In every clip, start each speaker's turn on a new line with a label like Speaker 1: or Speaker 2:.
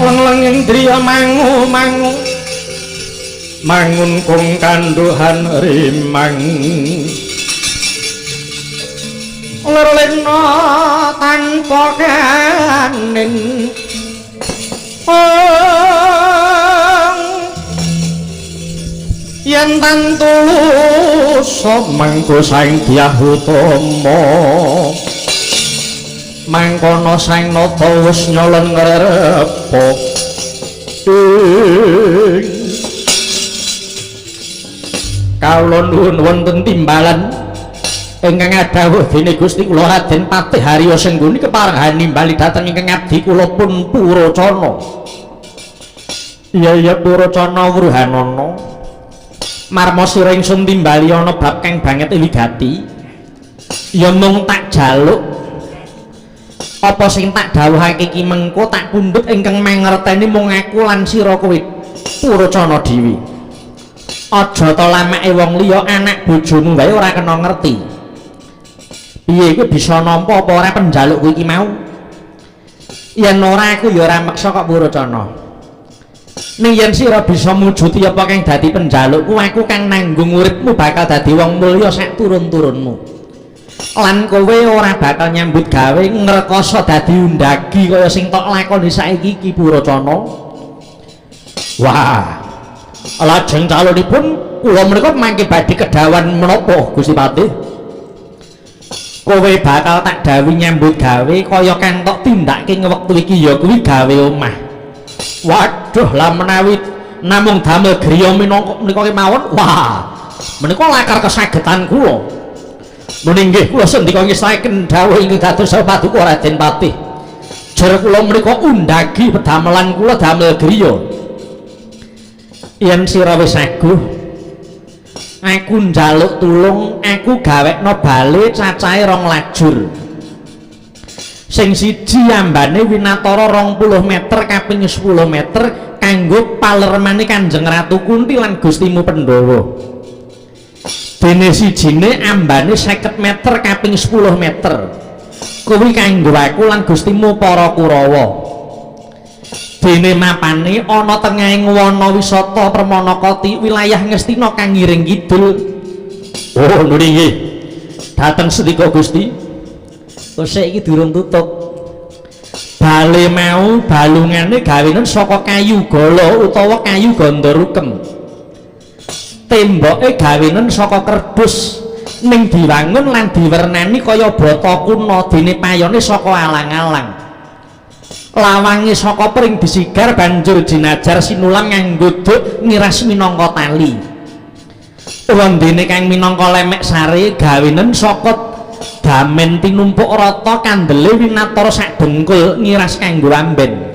Speaker 1: leng-leng indriya mangu-mangu mangun kung kanduhan rimang lerlena tanpa kanin yen tantu mangko saing Dyah Utama mangkono sang nata wis nyolong ngrepok kawula nuwun wonten timbalan ingkang adhawuh dene Gusti kula Raden Patih Harya Sengguni keparengan nimbali dhateng ingkang abdi kula pun Purocana. Iya Purocana Wuruhanana marma sira ingsun timbali ana bab kang banget wigati ya mung tak jaluk apa sing tak dawuhake iki mengko tak pundhut ingkang mangerteni mung aku lan sira kowe Purocana dhewe. Aja to lamake wong liya anak bojomu wae ora kena ngerti. Piye kowe bisa nampa apa ora penjaluk kowe iki mau? Yen ora aku ya ora meksa kok Purocana. Ning yen sira bisa mujuti apa kang dadi penjalukku, aku kang nanggung uripmu bakal dadi wong mulya sak turun-turunmu. Lan kowe ora bakal nyambut gawe ngrekoso dadi undagi kaya sing tok lakoni saiki iki Purocana. Wah, lajeng calonipun kula menika mangke badhe kedawan menapa Gusti Patih? Kowe bakal tak dawuhi nyambut gawe kaya kang tok tindake wektu iki ya kuwi gawe omah. Waduh, lah menawi namung damel griya menika kemawon, wah, menika lakar kesagetan kula. Menika nggih kula sendika ngestaken dawuh ingkang dados paduka Raden Patih. Jer kula menika undagi pedamelan kula damel griya. Yen sira wis aguh, aku njaluk tulung, aku gawekno bale cacahe 2 lajur. Sing siji ambane winatara 20 meter kaping 10 meter kanggo palermane Kanjeng Ratu Kunti lan Gustimu Pandhawa. Dene sijine ambane 50 meter kaping 10 meter. Kuwi kanggo aku lan Gustimu para Kurawa. Dene mapane ana tengahing wana wisata Permanakati wilayah Ngastina kang ngiring kidul. Oh, nggih. Dateng sedika Gusti. Kosek iki durung tutup. Bale mau balungane gawenen saka kayu gala utawa kayu ganda rukem. Temboke gawenen saka kerdus ning diwangun lan diwernani kaya bata kuna dene payone saka alang-alang. Lawange saka pring disigar banjur dinajar sinulang nganggo duk ngiras minangka tali. Wondene kang minangka lemek sare gawenen saka damen tinumpuk rata kandele winatara sak dengkul ngiras kanggo amben.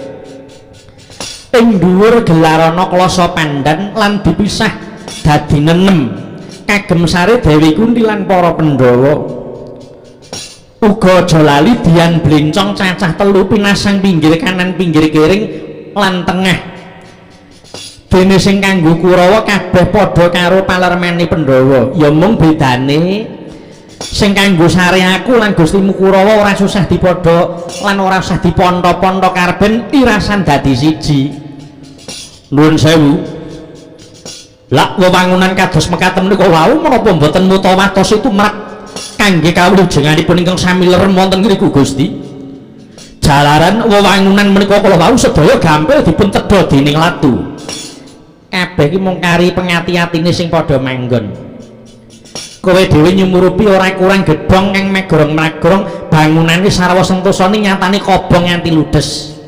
Speaker 1: Ing dhuwur gelarana klasa pandan lan dipisah dadi 6 kagem sare Dewi Kunti lan para Pandhawa. Uga aja lali dian blencong cacah 3 pinasang pinggir kanan pinggir kiring lan tengah. Dene sing kanggo Kurawa kabeh padha karo palermane Pandhawa, ya mung bedane sing kanggo sare aku lan Gustimu Kurawa ora susah dipadha lan ora usah diponto-ponto karben irasan dadi siji. Nuwun sewu. Lah wewangunan kados mekaten menika wau menapa mboten mutawatos itu merak kangge kawujudanipun ingkang sami lerem wonten ngriku Gusti. Jalaran wewangunan menika kala wau sedaya gampil dipun cedha dening latu. Kabeh iki mung kari pengati-atine sing padha manggon. Kowe dhewe nyumurupi ora kurang gedhong kang megrong-megrong bangunane sarwa sentosane nyatane kobong nganti ludes.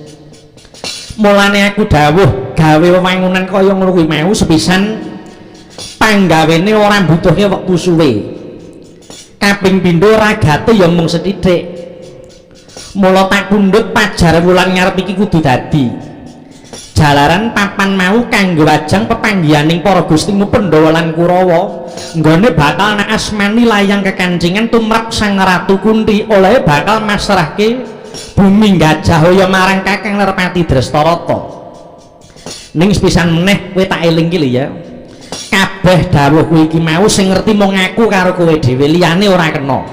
Speaker 1: Mulane aku dawuh gawe wewangunan kaya ngono kuwi mau sepisan panggawene ora butuhke wektu suwe. Kaping pindho ragate ya mung sethithik. Mula tak pundhut pajar wulan ngarep iki kudu dadi. Jalaran papan mau kanggo ajang pepanggihaning para Gustimu Pandhawa lan Kurawa. Nggone bakal nak asmani layang kekancingan tumrap Sang Ratu Kunti oleh bakal masrahke bumi Gajahhoya marang Kakang Nerpati Drestarata. Ning sepisan meneh kowe tak eling iki lho ya. Kabeh dawuhku iki mau sing ngerti mung aku karo kowe dhewe, liyane ora kena.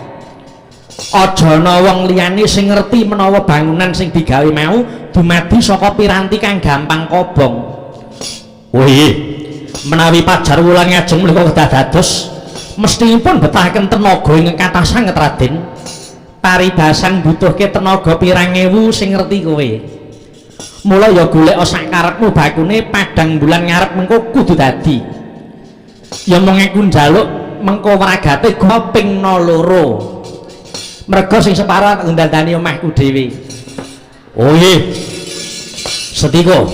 Speaker 1: aja ana wong liyane sing ngerti menawa bangunan sing digawe mau dumadi saka piranti kang gampang kobong. Wih, menawi pajar wulan ngajeng menika kedah dados mestipun betahaken tenaga ingkang kathah sanget Raden. Paribasan butuhke tenaga pirang ewu sing ngerti kowe. Mula ya golek sak karepmu bakune padang bulan ngarep mengko kudu dadi. Ya mung aku njaluk mengko wragate go ping 2. Merga sing separo tak ndandani omahku dhewe. Oh nggih. Setiko.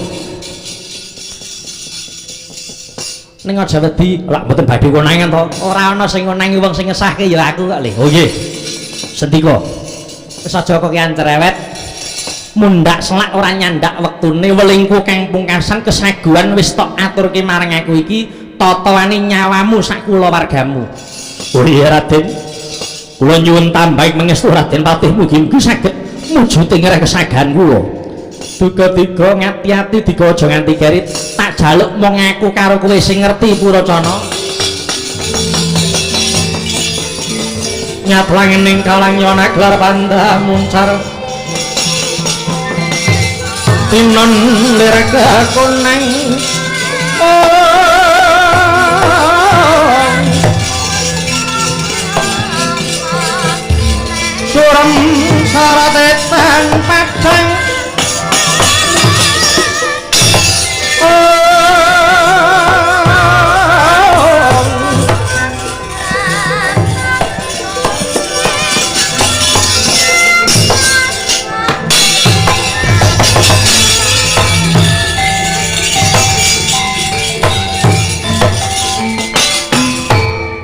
Speaker 1: Ning aja wedi, lak mboten badhe konangan to. Ora ana sing ngonangi wong sing ngesahke ya aku kok lho. Oh nggih. Setiko. Wis aja kok kian cerewet. Mundak selak ora nyandak wektune welingku kang pungkasan kesaguhan wis tok aturke marang aku iki tatawane nyawamu sak kulawargamu. Oh iya Raden. Kula nyuwun tambahi mengestu Raden Patih mugi-mugi saged mujud ing kesagahan kula. Duga-duga ngati-ati diga aja nganti kerit. Tak jaluk mung aku karo kowe sing ngerti Purocana. Nyatlangening kalang nyona gelar panda muncar. Tinon lirga kuneng. Suram saratetan padang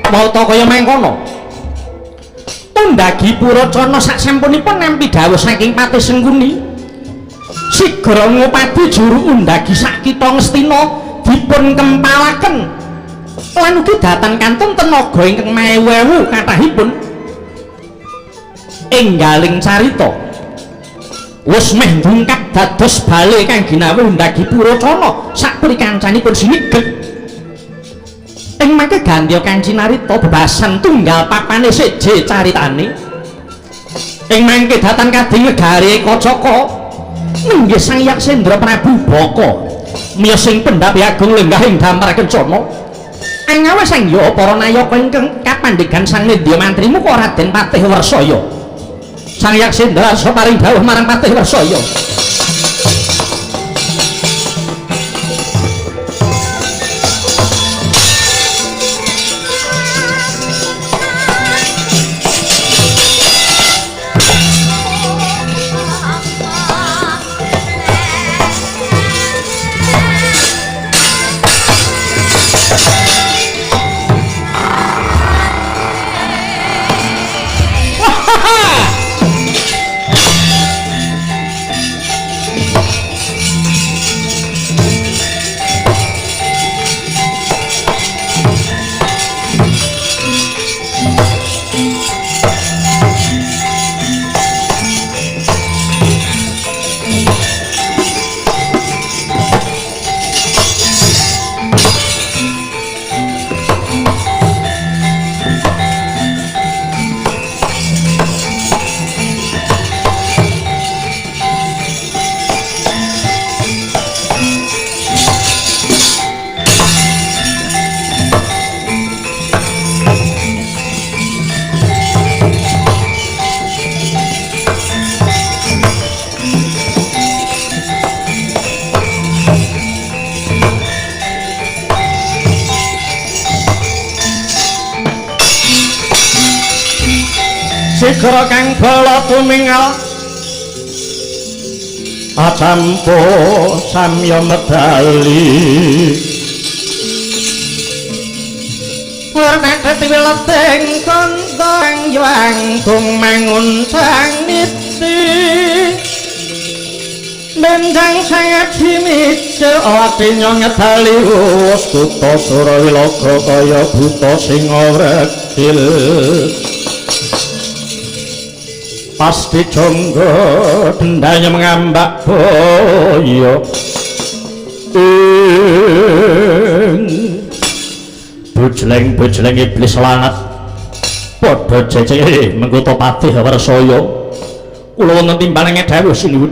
Speaker 1: mau to kaya mengkono. Tundagi Purocana sak sampunipun nampi dawuh saking Patih Sengkuni. Sigra ngupadi juru undagi sak kitha Ngastina dipun kempalaken lan ugi dhateng kantun tenaga ingkang maewu kathahipun. Enggaling carita wis meh ndungkap dados bale kang ginawe undagi Purocana sak prikancanipun sinigek. Ing mangke gandya Kang Cinarita bebasan tunggal papane seje caritane. Ing mangke dhateng kading negari Kocaka ninggih Sang Hyang Sendra Prabu Baka miyos sing pendhapi agung lenggah ing Damar Kencana. Angawe sang ya para nayaka ingkang kapandhegan Sang Nindya Mantrimu kok Raden Patih Warsaya. Sang Hyang Sendra saparing dawuh marang Patih Warsaya. Sigra kang bala tumingal acampo samya medali warna ketiwileteng kontong yuang kung mangun sang niti benjang sangat himice ati nyongedali wastuta surawilaga kaya buta sing wrekil pasti jonggo dendanya mengambak boyo bujleng iblis lanat padha jejeke mengko to Patih Warsaya kula wonten timbalan dawuh sinuwun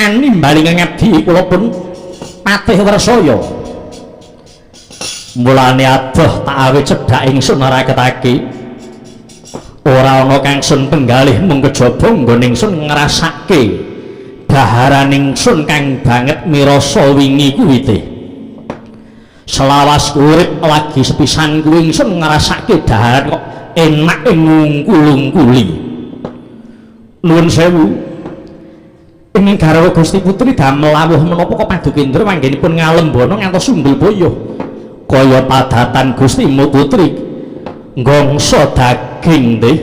Speaker 1: animbaling ngabdi kula pun Patih Warsaya mulane adoh tak awe cedhak ingsun ora ketake ora ana kang sun penggalih mung kejaba nggone ingsun ngrasake daharan ingsun kang banget mirasa wingi kuwi teh selawas urip lagi sepisan kuwi ingsun ngrasake daharan kok enak ngungkul-ungkuli nuwun sewu ing garwa Gusti Putri damel lawuh menapa kok Padukendra manggenipun ngalembono ngantos Sumbul Boyo kaya padatan Gusti Putri nggongso daging teh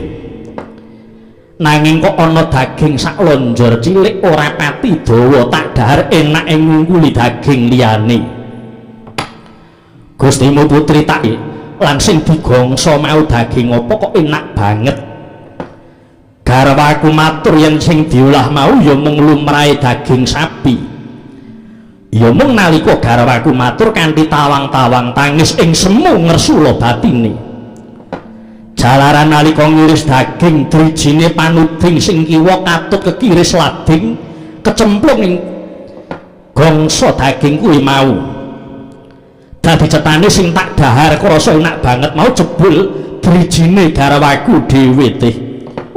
Speaker 1: nanging kok ana daging sak lonjor cilik ora pati dawa tak dahar enak ngungkuli daging liyane Gusti Putri tak langsung digongso mau daging apa kok enak banget garwaku matur yen sing diolah mau ya mung lumrahe daging sapi ya mung nalika garwaku matur kanthi tawang-tawang tangis ing semu ngersula batine jalaran nalika ngiris daging drijine panuding sing kiwa katut kekiris lading kecemplung ing gongso daging kuwi mau dadi cetane sing tak dahar krasa enak banget mau jebul drijine garwaku dhewe teh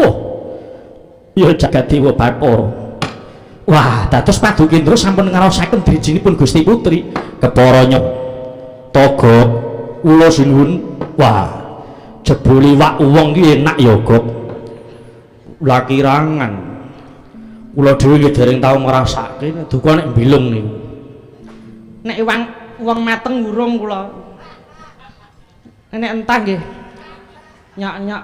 Speaker 1: oh ya jagat dewa Bathara wah dados Padukendra sampun ngraosaken drijinipun Gusti Putri kepara nyep toga kula sinuwun wah jebul iwak wong ki enak ya Gop la kirangan kula dhewe nggih dereng tau ngrasake duka nek mbilung niku nek wong mateng urung kula nek entah nggih nyak-nyak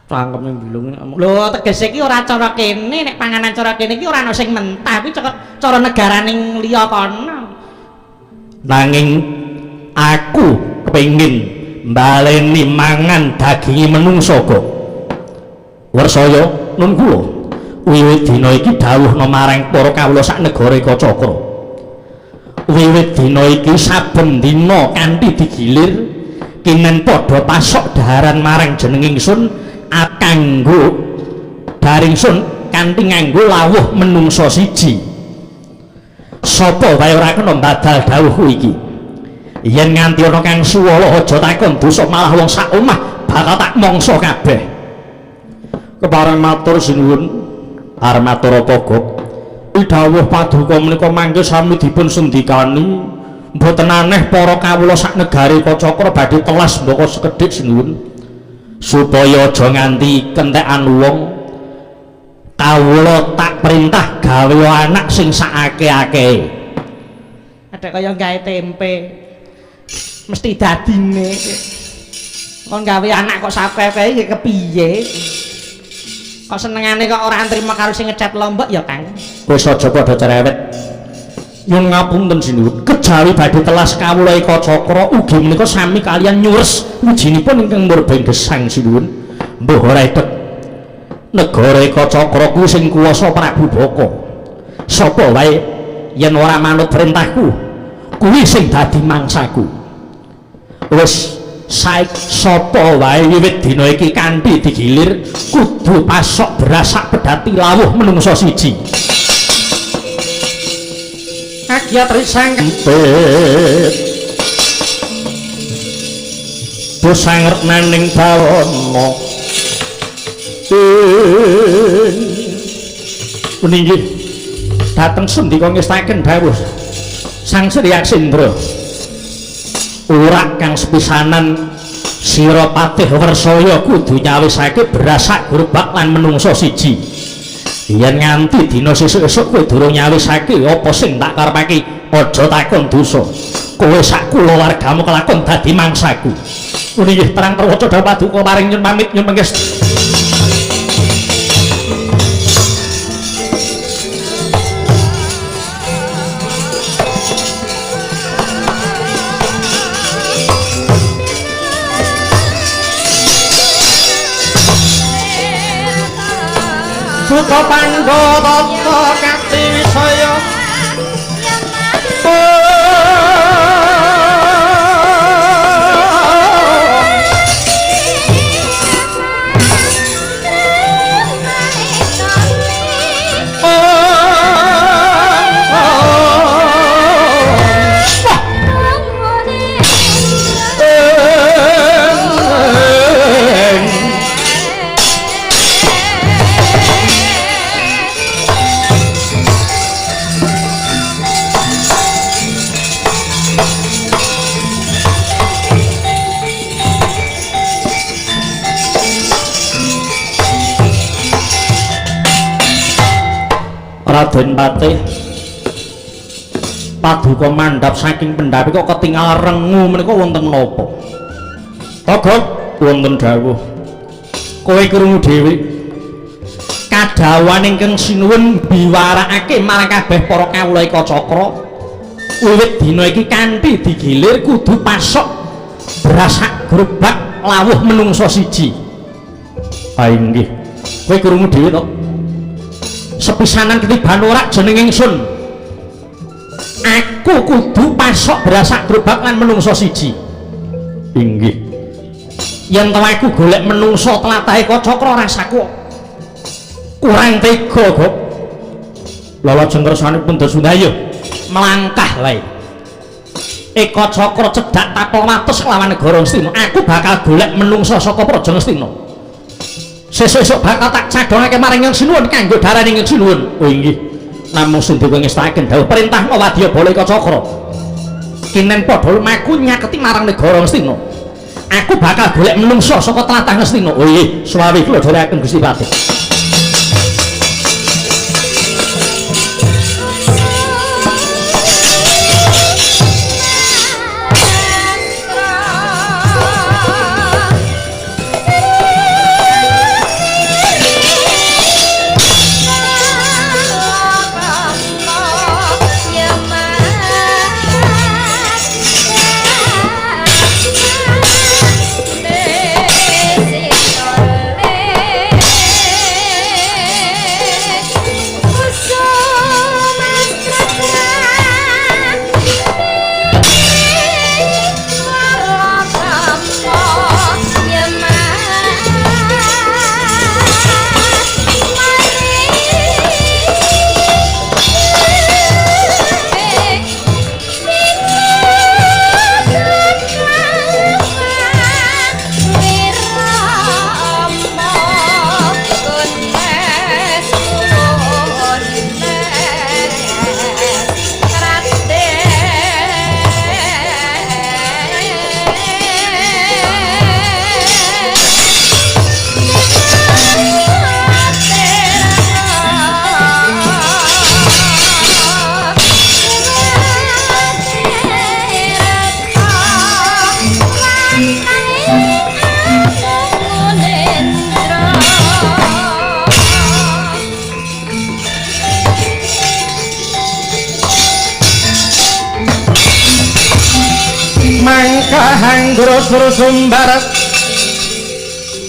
Speaker 1: rangkeme mbilung lho tegese iki ora cara kene nek panganan cara kene iki ora ana sing mentah kuwi cara negaraning liya kono nanging aku kepengin mbaleni mangan daginge menungso kok Warsaya nun kula wiwit dina iki dawuhna marang para kawula sak negara Kacakra wiwit dina iki saben dina kanthi digilir kinen padha pasok daharan marang jeneng ingsun kanggo daringsun kanthi nganggo lawuh menungso siji sapa wae ora kena badal dawuhku iki yen nganti ana kang suwala aja takon dosa malah wong sak omah bakal tak mangsa kabeh kepareng matur sinuwun arep matur apa Gop dawuh paduka menika mangke sami dipun sendikani mboten aneh para kawula sak negari Kacakra badhe telas mbaka sekedhik sinuwun supaya aja nganti kentekan wong kawula tak perintah gawe anak sing sakake-ake ada kaya gawe tempe mesti dadine kon gawe anak kok sakake iki kepiye kok senengane kok ora nrimo karo sing ngecat lombok ya Kang wis aja padha cerewet nyuwun ngapunten sinuwun kejawi badhe telas kawula Kacakra ugi menika sami kalian nyures wijinipun ingkang murbeng gesang sinuwun mbuh ora edet negara Kacakra kuwi sing kuwasa Prabu Baka sapa wae yen ora manut perintahku kuwi sing dadi mangsaku wis saik sapa wae wiwit dina iki kanthi digilir kudu pasok beras sak pedhati lawuh menungso siji Agya Trisang Busangretnaning bawana puniki dateng sendika ngestaken dawuh Sang Sri Aksendra urak kang sepisanan sira Patih Warsaya kudu nyawisake beras sak grobak lan menungso siji yen nganti dina sesuk-esuk kowe durung nyawisake apa sing tak karepake aja takon dosa kowe sak kulawargamu kelakon dadi mangsaku puniki terang terwaca dawuh paduka paring nyun pamit nyun mangkes Suta Pandhata Kati Wisaya Raden Patih paduka mandhap saking pendhapi kok ketingal rengu menika wonten napa? Togog wonten dawuh. Kowe krungu dhewe. Kadhawan ingkang sinuwun biwarakake marang kabeh para kawula Ekacakra. Wiwit dina iki kanthi digilir kudu pasok brasak grobak lawuh menungso siji. Ha inggih. Kowe krungu dhewe to? Sepisanan ketiban ora jeneng ingsun. Aku kudu pasok brasak grobak lan menungso siji. Inggih. Yen to aku golek menungso tlatah Ekacakra rasaku kurang tega, Gop. Lajeng kersanipun Dasundaya melangkah lae. Ekacakra cedhak tapel wates kelawan negara Ngastina. Aku bakal golek menungso saka Praja Ngastina. Sesuk bakal tak cadhongake maring Yang Sinuwun kanggo darane Yang Sinuwun. Oh inggih. Namung sendika ngestaken dawuh perintah Wadyabala Ekacakra. Kinen padha lumaku nyaketi marang negara Ngastina. Aku bakal golek menungso saka tlatah Ngastina. Oh nggih, suwawi kula dherekaken Gusti Patih. Hanggro sumbar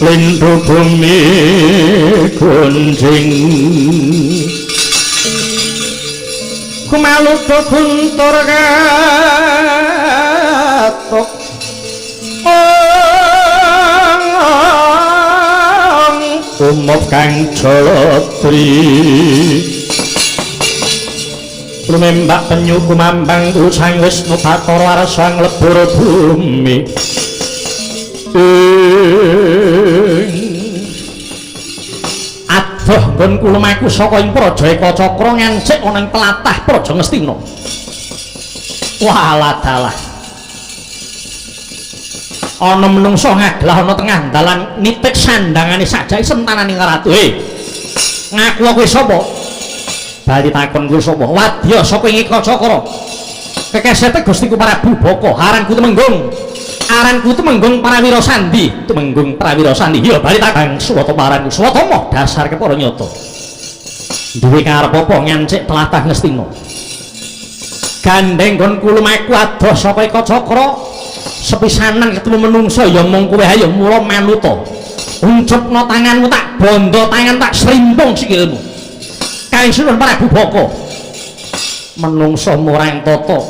Speaker 1: lindu bumi gunjing kumaluto guntur katok umop kang jolotri lumembak penyu kumambang usang Wisnu Bathara Arsang lebur bumi adoh nggon kulumaku saka ing Praja Ekacakra ngancik ana ing tlatah Praja Ngastina. Walah dalah ana menungso ngaglah ana tengah dalan nitik sandangane sajake sentananing ratu. Ngaku kowe sapa? Bali takon kuwi sapa? Wadya saka ing Ekacakra. Kekesete Gustiku Prabu Baka, aranku Temenggung. Aranku Temenggung Prawira Sandi, Temenggung Prawira Sandi. Ya bali takon Swatama aranku Swatama dasar kepara nyata. Duwe karep apa ngancik tlatah Ngastina. Gandeng nggon kulumaku adoh saka Ekacakra. Sepisanan ketemu menungso ya mung kowe ayo mula melu to. Uncupna tanganmu tak bondo tangan tak srimpung sikilmu. Kaing Sinuwun Prabu Baka menungso murang tata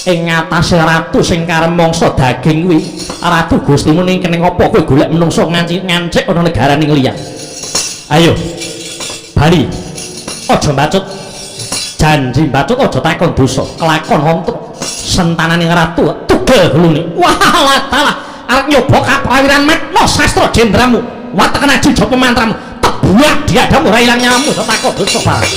Speaker 1: ing ngatasé ratu sing karep mangsa daging kuwi ratu Gustimu ning kene apa kowe golek menungso ngancik ana negaraning liya. Ayo bali aja mbacut janji mbacut aja takon dosa kelakon hontuk sentananing ratu tugel glune. Walah dalah arep nyoba kaprawiran metna sastra jendramu watekan aji jaba pemantramu tebuak diadamu ora ilang nyamu takon dosa bareng.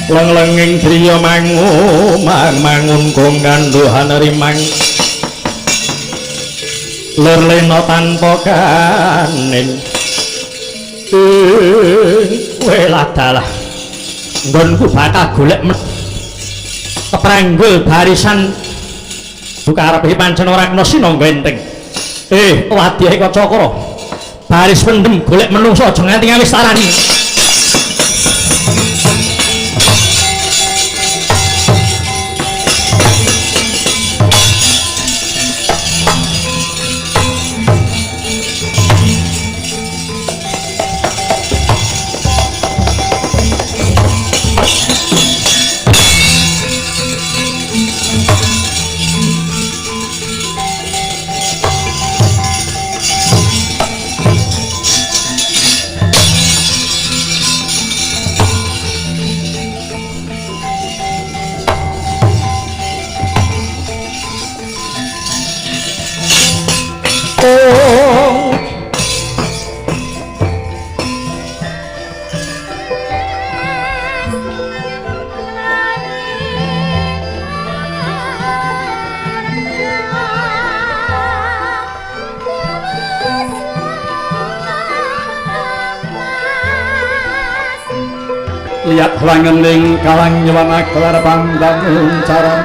Speaker 1: Lenglenging driya mangun kong kanduhan rimang lur lena tanpa kanin weladalah nggonku bakal golek kepranggul barisan bukarepe pancen ora kena sinangga enteng wadihe Kacakra baris pendem golek menungso aja nganti wis tarani lihat langening kalang nyewana kelar pandang cara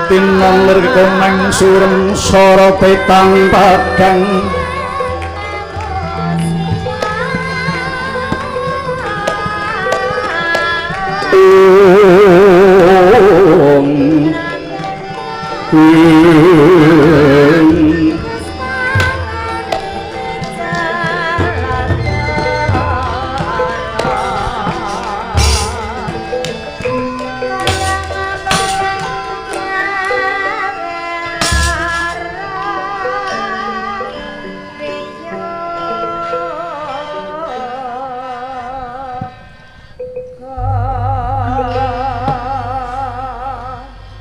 Speaker 1: tinang lerkonang surem soro petang padang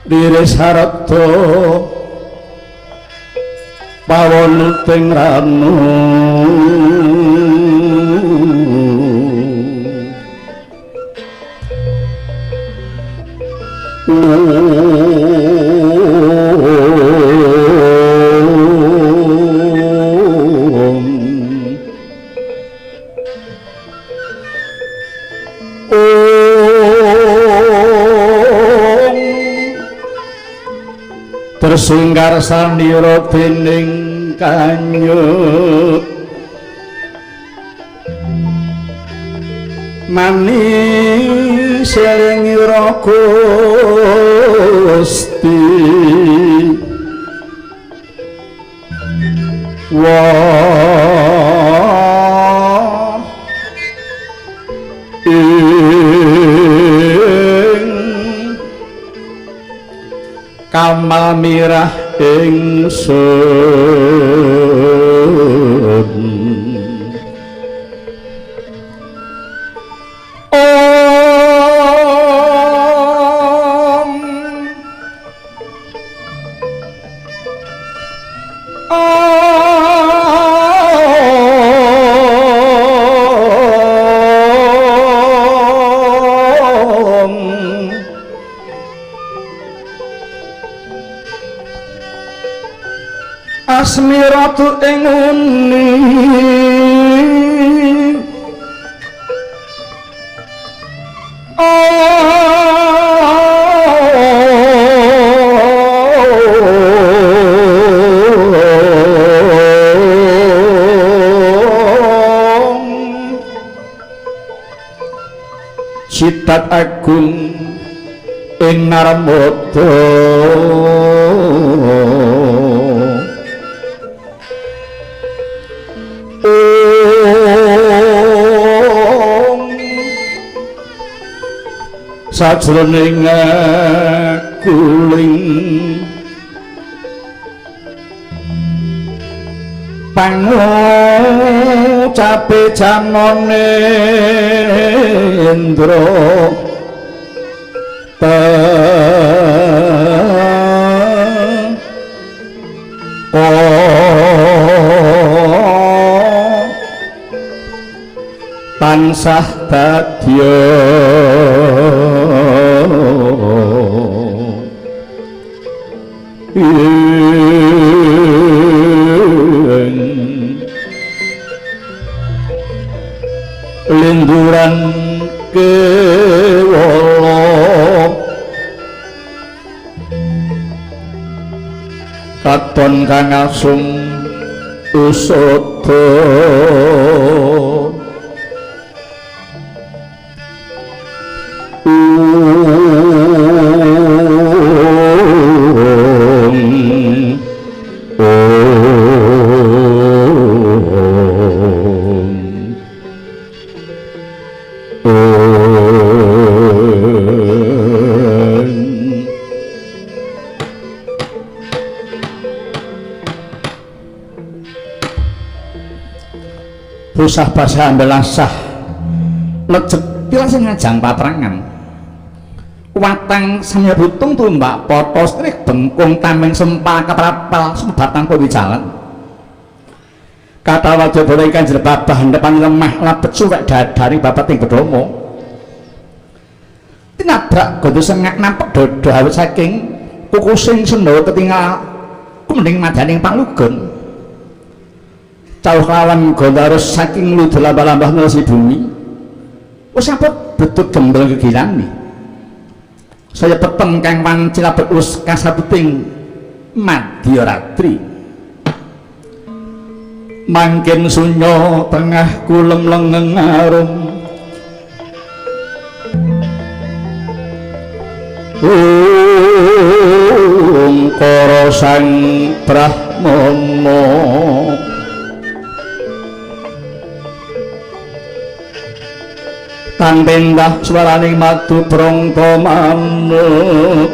Speaker 1: Dires harapto pawon teng ranu tersunggar sandira dening kanyut manis selingira Gusti wah kamal mirah ingsun
Speaker 2: asmiratu ing uni Citat agung ing Narmada sajroning guling pangucape janone Indra tansah dadya linduran kewala katon kang asung usada Pusah basah ambelasah lecet pilah sing ngajang patrangan watang samya butung tumbak poto strik bengkung tameng sempal ketrapel sebatang kowe jalan kata wajah boleh ikan jerbabah depan lemah lapet suwek dadari bapak ting bedomo tinabrak godo sengak nampak dodo awet saking kukusing sendo ketinggal kumending madaning panglugun cauh lawan gondarus saking lu delambah-lambah nasi bumi wis apa betut gembel kegilani saya peteng kang wancilabet us kasaputing madya ratri mangkin sunyo tengah kulem lengeng arum koro sang brahmana kang pendah swaraning madu prangta manuk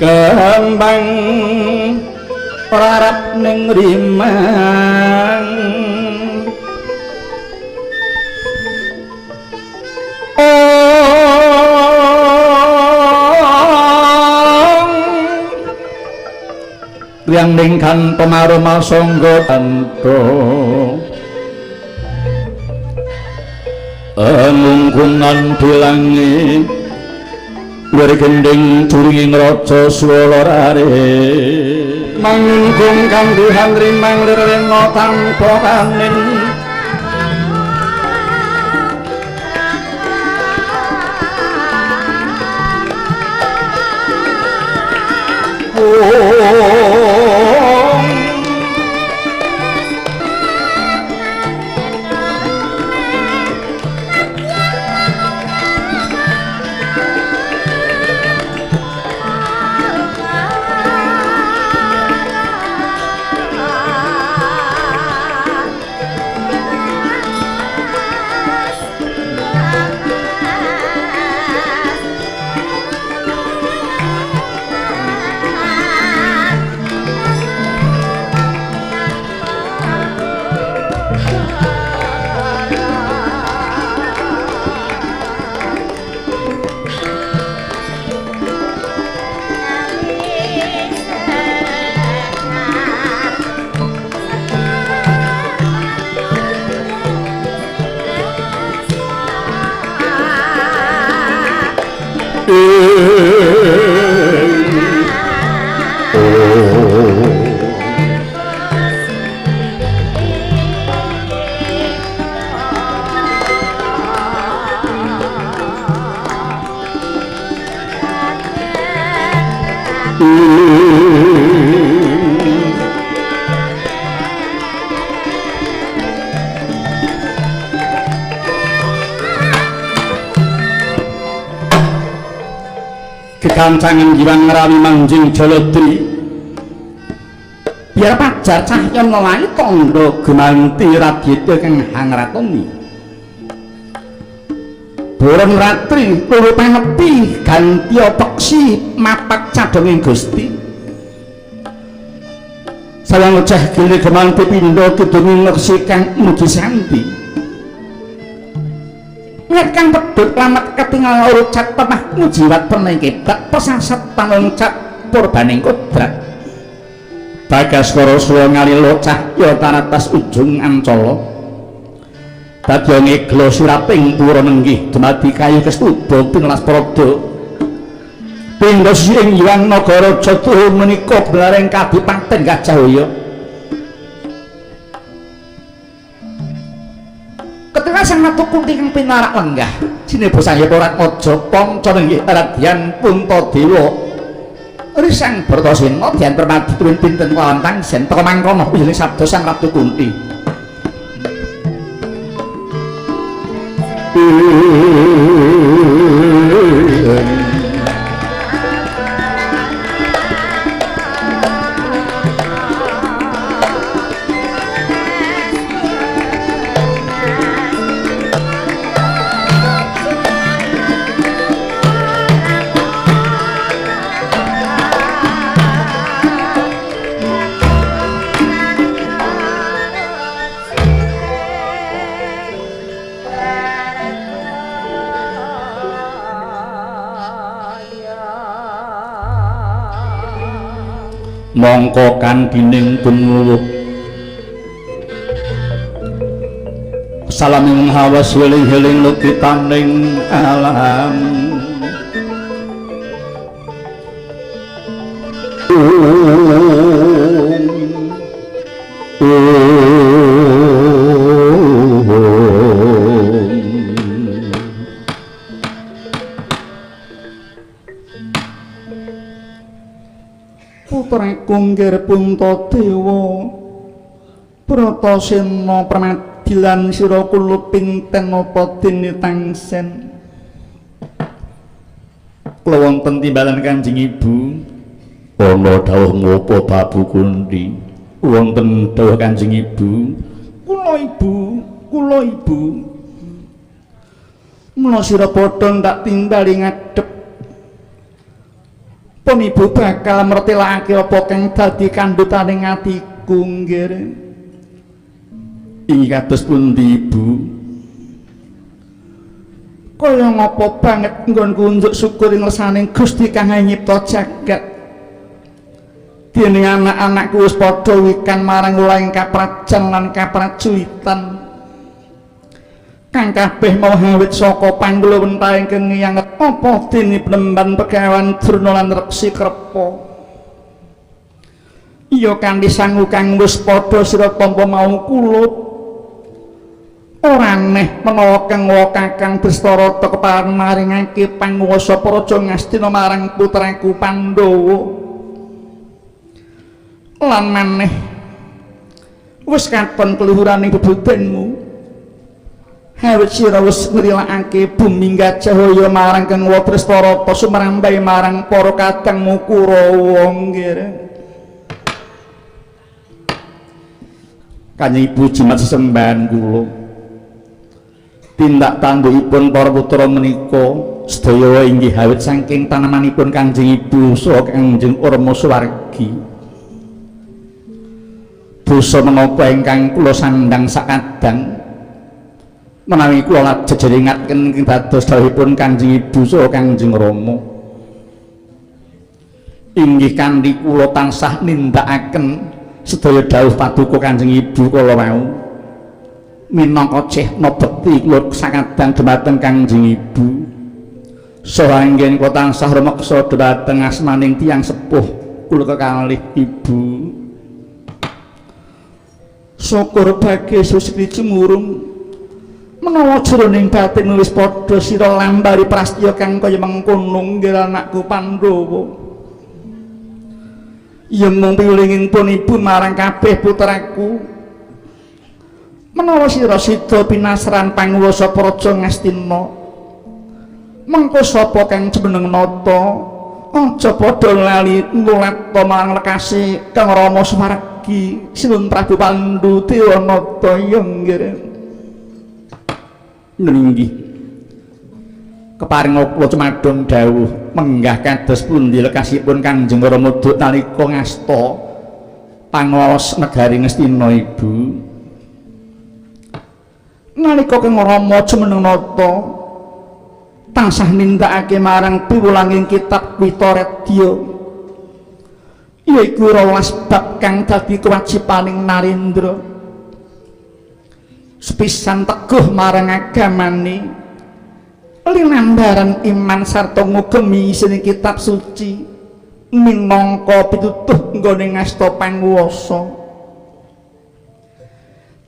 Speaker 2: kembang prarap ning rimang yang ningkan pemaroma sangga tanto mungkungan dilangi luar gending turinging raja swala rare manggung kang duhan rimang lirena tanpa kanin kekancangan jiwang rawi manjing jolodri biar pajar cahya nelayi tondo gemanti raditya kang hangratoni bulan ratri luru panepi ganti peksi mapak cadonging gusti sayang leceh gili gemanti pindo kidunging ngersi kang mugi santi nget kang pedut lamat ketinggal urut cat pemah mujiwat pernah kebat pesasat panung cat purbaning kodrat Bagaskara suwa ngalilo cahya taratas ujung ancala dadya ngeglo siraping pura nenggih dumadi kayu kestuba pinelas prada pindha ing Hyang Nagara Jatuh menika blareng Kadipaten Gajahhoya ketika sang Ratu Kunti kang pinarak lenggah sinebo saya ora aja panca nenggih Radyan Puntadewa risang Bratasena dian permadi turun pinten kelawan tangsen teka mangkono wiling sabda sang Ratu Kunti mongko kandining tumluwuh salaming hawas weling-eling lukitaning alam Kunggir Puntadewa Bratasena pramadilan sira kula pinten napa dene tangsen kula wonten timbalan Kanjeng Ibu ana dawuh ngapa Babu Kunti wonten dawuh Kanjeng Ibu kula ibu mula sira padha tak timbali ngadhep pun ibu bakal mertilake apa kang dadi kandhutaning atiku nggih. Inggih kados pundi ibu? Kaya ngapa banget nggonku unjuk syukur ing ngersaning Gusti kang nyipta jagat. Dene anak-anakku wis padha wikan marang ulaing kaprajan lan kaprajuitan. Kang kabeh mau hawit saka panggulawentahing kengiyang apa dene penemban pegawan Durna lan Reksi Krepa iya kanthi sangu kang wis padha sira tampa mau kulup ora aneh menawa kang Kakang Drestawarta keparing maringake panguwasa Praja Ngastina marang putraku Pandhawa lan maneh wis katon keluhuraning bebudenmu hawit sira wis ngrilakake bumi Gajahhoya marang Kang Drestawarta sumrambai marang para kadangmu Kurawa nggih. Kanjeng Ibu jimat sesembahan kula. Tindak tandukipun para putra menika sedaya inggih hawit saking tanamanipun Kanjeng Ibu saha Kanjeng Urma Suwargi. Dosa menapa ingkang kula sandang sakadang menawi kula lajeng jeringatken ing dados dawuhipun Kanjeng Ibu saha Kanjeng Rama inggih kanthi kula tansah nindakaken sedaya dawuh paduka Kanjeng Ibu kala wau minangka cehna bekti kula sakadang dhumateng Kanjeng Ibu saha inggih kula tansah rumeksa dhumateng asmaning tiyang sepuh kula kekalih Ibu syukur bagi Susri Jumurung menawa jroning batin wis padha sira lambari prastya kang kaya mengkono nggih anakku Pandhawa yen mung piwulinging pun ibu marang kabeh putraku menawa sira sida pinasran panguwasa praja Ngastina mengko sapa kang jeneng nata aja padha lali nulata marang lekase Kang Rama Sumargi Sinuwun Prabu Pandhu Dewanata ya nggih nggih keparing kula cumadhong dawuh menggah kados pundi lekasipun Kangjeng Rama Duk nalika ngasta pangaos negari Ngastina Ibu nalika Kang Rama jumeneng nata tansah nindakake marang piwulanging kitab Witaredya yaiku 12 bab kang dadi kewajibaning Narendra sepisan teguh marang agamane linambaran iman sarta ngugemi isine kitab suci minangka pitutuh nggone ngasta panguwasa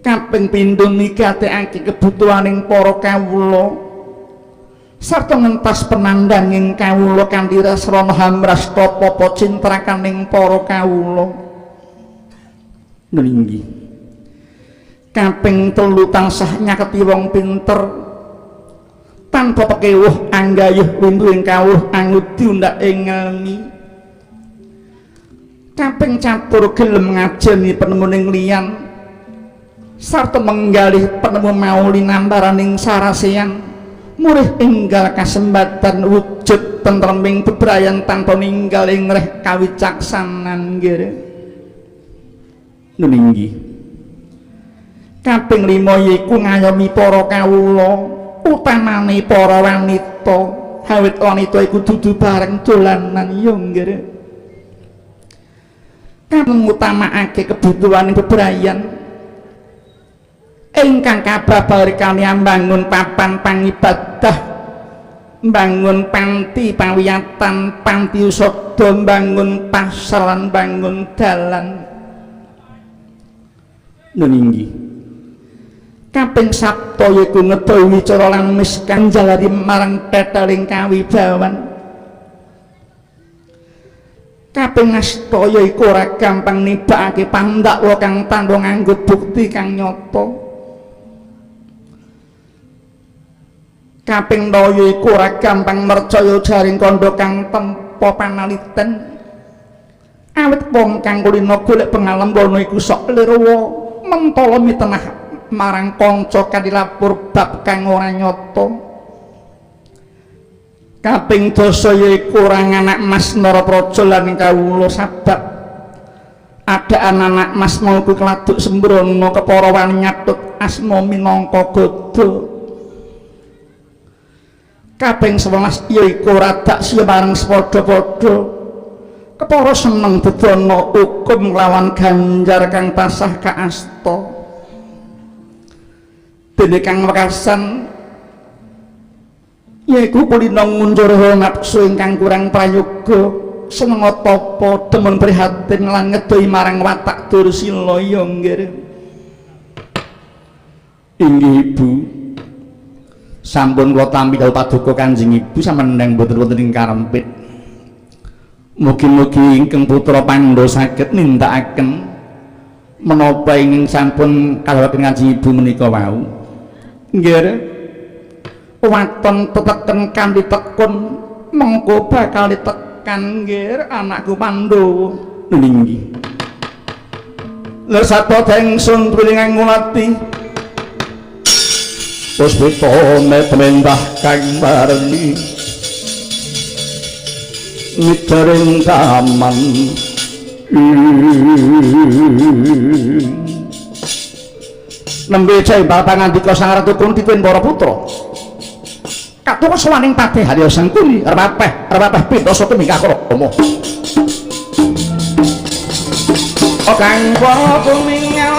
Speaker 2: kaping pindho migatekake kebutuhaning para kawula sarta ngentas penandhanging kawula kanthi rasrana hamrasta papa cintrakaning para kawula nggih kaping 3 tansah nyaketi wong pinter tanpa pekewuh anggayuh windu ing kawuh angudi undak ing ngelmi kaping 4 gelem ngajeni penemuning liyan sarta menggalih penemu mau linambaraning sarasean murih enggal kasembatan wujud tentreming bebrayan tanpa ninggal ing reh kawicaksanan nggih nuninggi kaping 5 yaiku ngayomi para kawula utamane para wanita awit wanita iku dudu bareng dolanan ya nggih kang ngutamakake kebutuhan bebrayan ingkang kababar kaliyan mbangun papan pangibadah mbangun panti pawiyatan panti usada mbangun pasar lan mbangun dalan nuninggi kaping 7 yaiku ngedohi wicara lan miskan jalari marang teteling kawibawan kaping 8 yaiku ora gampang nibakake pandakwa kang tandha nganggo bukti kang nyata kaping 9 yaiku ora gampang mercaya jaring kandha kang tanpa panaliten awit wong kang kulina golek pengalembono iku sok lirwa mentala mitenah marang kanca kadilapur bab kang ora nyata kaping 10 yaiku orang anak mas Narapraja lan kawula sabab ada anak mas mau keladuk sembrono kepara wani nyatut asma minangka Gada kaping 11 yaiku radak siya bareng sepadha-padha kepara seneng bedono hukum lawan ganjar kang tasah kaasta dene kang wekasan yaiku kulina ngunjur nafsu ingkang kurang prayoga seneng tapa demen prihatin lan ngedohi marang watak Dursila ya nggih inggih Ibu sampun kula tampi karo paduka Kanjeng Ibu sampeyan neng boten wonten ing karempit mugi-mugi ingkang putra Pandha saged nindakaken menapa ingkang sampun kalawaken Kanjeng Ibu menika wau nggih waton teteken kanthi tekun mengko bakal ditekan nggih anakku Pandhawa nggih lha satya ingsun pringang ngulati puspita metembah kang barni mitering taman nembe jae batangan dika Sang Ratu Kunti kuwi para putra katur sawaning patih Harya Sangkuni arep pindhasa tumingkah Rama kang para kumingal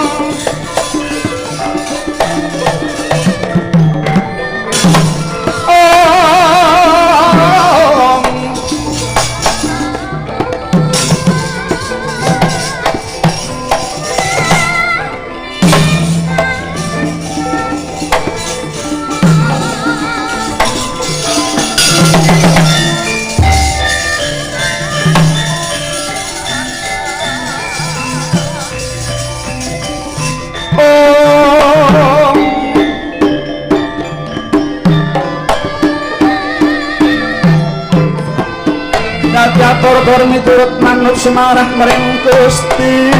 Speaker 2: Dadya-tor miturut manut sumarah mring Gusti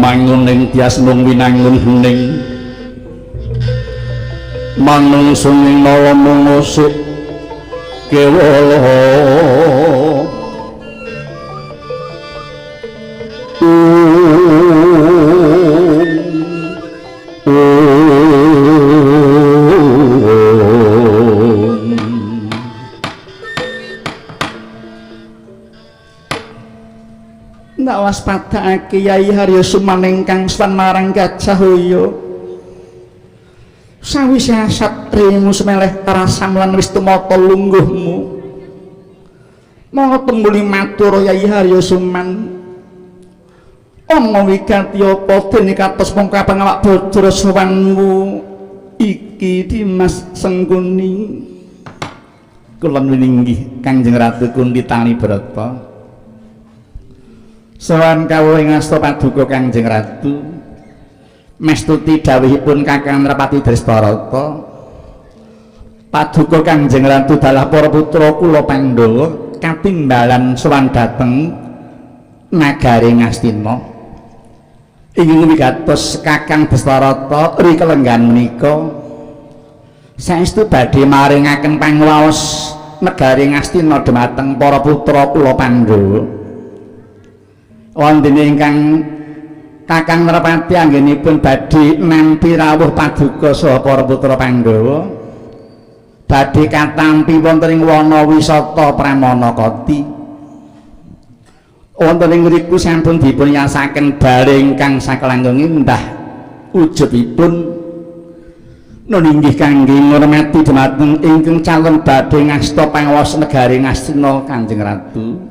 Speaker 2: manguning tias mung winangun hening manungsuning nawa mungusik kewala ndak waspadakake Yai Harya Suman ingkang swan marang Gajah Hoya sawise satrimu semeleh tarasam lan wis tumata lungguhmu monggo tembuli matur Yai Harya Suman ana wigati apa dene katos mung kapang awak Bajra sowanmu iki Dimas Sengguni kula wininggi Kanjeng Ratu Kunti Brata sowan kawula ing asta paduka Kanjeng Ratu mestuti dawuhipun Kakang Nrapati Drestarata paduka Kanjeng Ratu dalah para putra kula Pandhawa katimbalan sowan dhateng nagari Ngastina ingin wigatos Kakang Drestarata rika lenggan menika saestu badhe maringaken pangwaos negari Ngastina dhumateng para putra kula Pandhawa wonten ingkang Kakang Nrapati anggenipun badhe nampi rawuh paduka saha para putra Pandhawa badhe katampi wonten ing wana wisata Pramanakati wonten ing mriku sampun dipun yasaken bale ingkang sakelangkung indah wujudipun nun inggih kangge ngurmati dhumateng ingkang calon badhe ngasta pangwaos negari Ngastina Kanjeng Ratu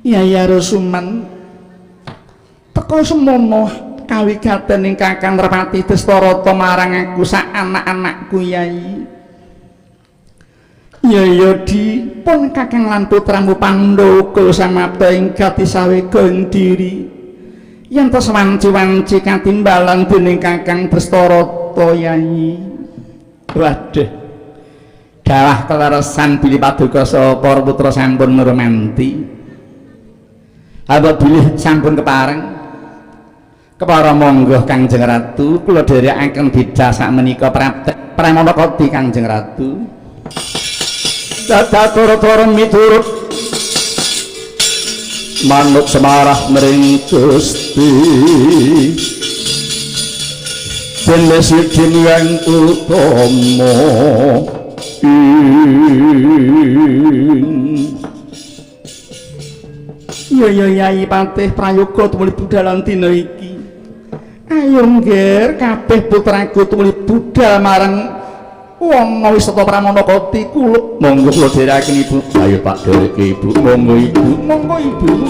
Speaker 2: Yai Harya Suman teka semono kawigaten ing Kakang Nrapati Drestarata marang aku sak anak-anakku Yai ya dipun Kakang lan putramu Pandhawa kula samapta ing gati sawega ing diri yen tos wanci-wanci katimbalan dening Kakang Drestarata Yai waduh dawah keleresan bilih paduka saha para putra sampun ngurmati apabila sampun kepareng kepara monggo Kanjeng Ratu kula dherekaken bidhah sakmenika Pramanakati Kanjeng Ratu dadatur miturut manut semarah mring Gusti dene siji yang utama ya Yai Patih prayoga tumuli budhalan dina iki ayo ngger kabeh putraku tumuli budhal marang wong wisata Pramanakati kula monggo kula dherekaken Ibu ayo Pak dhereke Ibu monggo Ibu
Speaker 3: Marim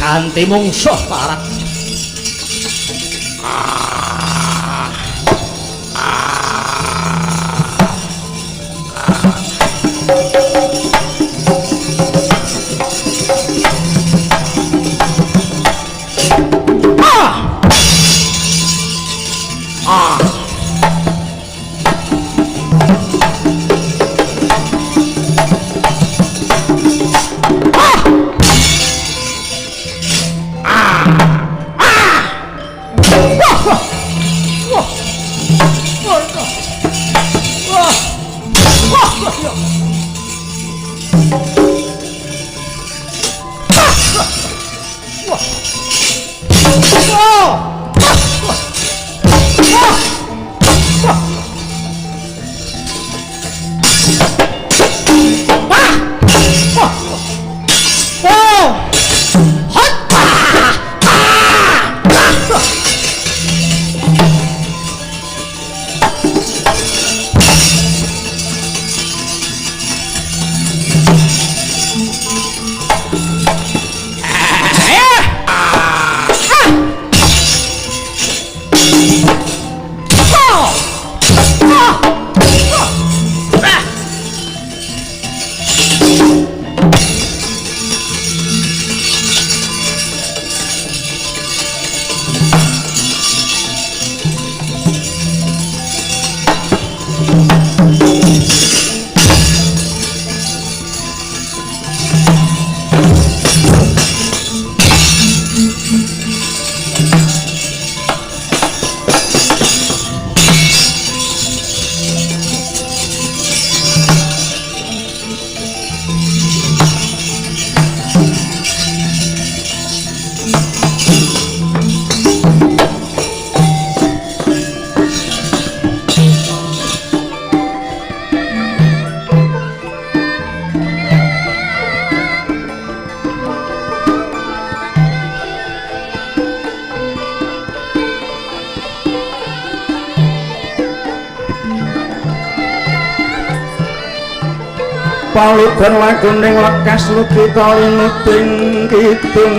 Speaker 1: Kanthi mungsuh parat
Speaker 2: palugan laguning lekas lukita linuting kidung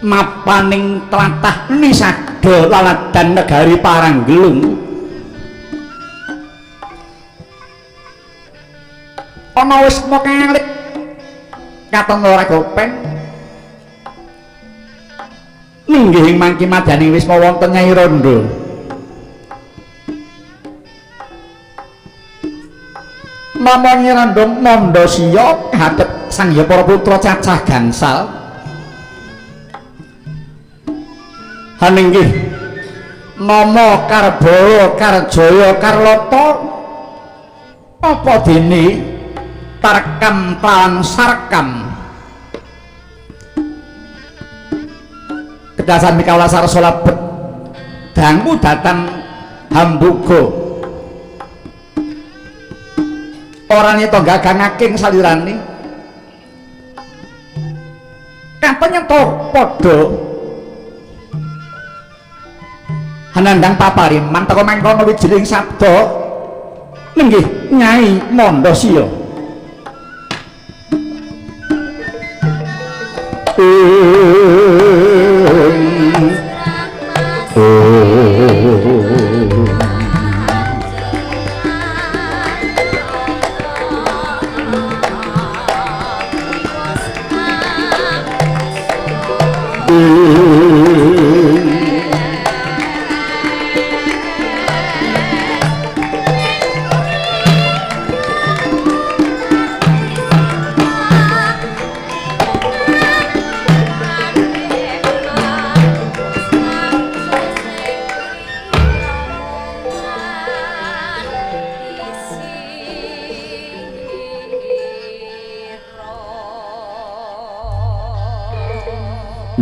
Speaker 2: mapaning tlatah nisada laladan negari Paranggelung ana wis mokalik katon ora gopen ninggih mangki madyaning wisma wonten Nyai Randha nama Nyai Randha Mandasiya hadhep sang ya para putra cacah gangsal haninggih nama Karbala Karjaya Karlata apa dene tarkam kelawan sarkam kedasan mikawala sarasa labet dangu datan hambuga ora nyeta gagangaking salirane kapan nyeta padha hanandang papariman teka mangkono wijining sabda nenggih Nyai Mandasiya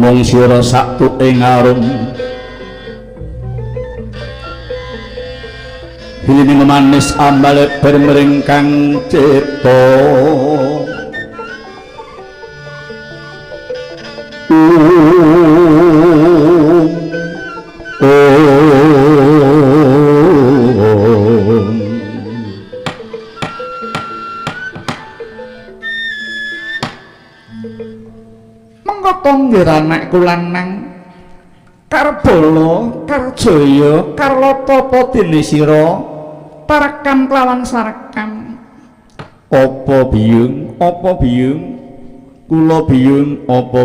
Speaker 2: mung sira saktuke ngarum hilining manis ambale bermering kang cipta anakku lanang Karbala Karjaya Karlata apa dene sira tarekam kelawan sarekam apa biyung kula biyung apa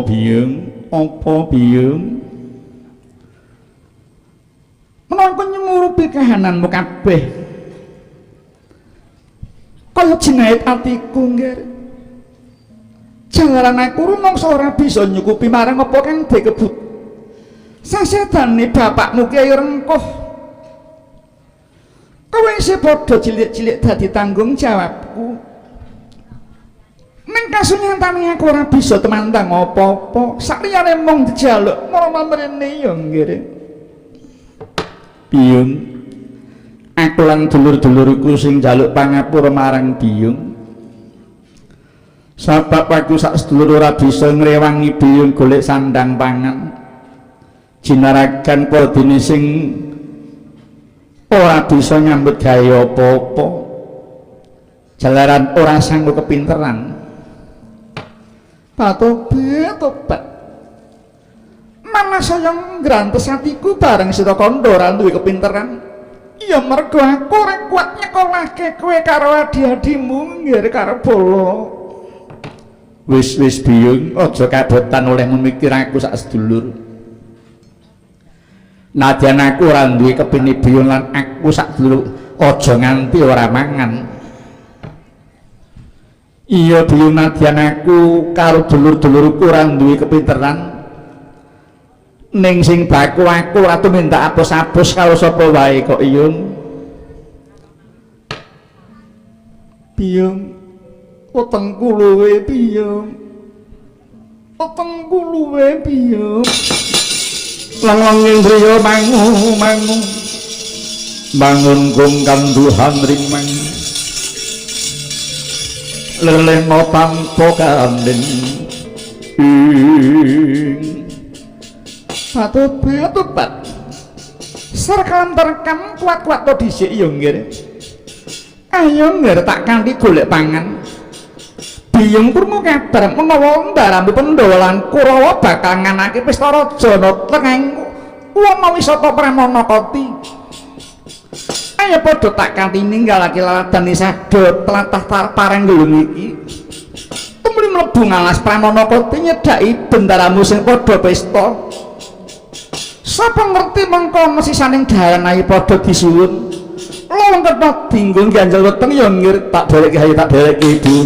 Speaker 2: biyung menawa nyemurupi kahananmu kabeh kaya jenait atiku nggih jalaran aku rumangsa ora bisa nyukupi marang apa kang dikebut sasedane bapakmu Kyai Rengkuh kowe isih padha cilik-cilik dadi tanggung jawabku. Ning kasunyatane aku ora bisa temandang apa-apa, sakliyane mung dijaluk marang mrene ya nggih. Biyung, aku lan dulur-dulurku sing njaluk pangapura marang Biyung. Sebab aku sak sedulur ora bisa ngrewangi Biyung golek sandang pangan. Jinaragan para dene sing ora bisa nyambut gawe apa-apa. Jalaran ora sanggup kepinteran. Tobat. Mana saya ngrantes atiku bareng sira kandha ora duwe kepinteran. Ya mergo aku ora kuat nyekolahke kowe karo adi-adimu nggih karo bolo. Wis Biyung, aja kabotan oleh memikir aku sak sedulur. Nadyan aku ora duwe kepini Biyung lan aku sak sedulur aja nganti ora mangan. Iya Biyung, nadyan aku karo dulur-dulurku ora duwe kepinteran. Ning sing baku aku ora minta apus-apus karo sapa wae kok Iyung. Biyung, utengku luwe Biyung. Utengku luwe Biyung. Lang-langing driya mangu bangun kung kanduhan ring mangu. Lelemo tanpa kandeng Patubat serkam terkam kuat-kuat to dhisik ya nggih. Ayo nggih tak kanthi golek pangan. Biyung krungu kabar menawa ndarambu Pandhawa Kurawa bakal nganake pesta rajana tengahing Wisata Pramanakati. Ayo padha tak kanthi ninggalake laladane sadha tlatah pareng gulung iki. Tumuli mlebu ngalas Pramanakati nyedhaki bendaramu sing padha pesta. Sapa ngerti mengko sisaning dalan ayo padha disuwun. Lawang ketho dinggo ganjel weteng ya ngir tak dereke Ibu.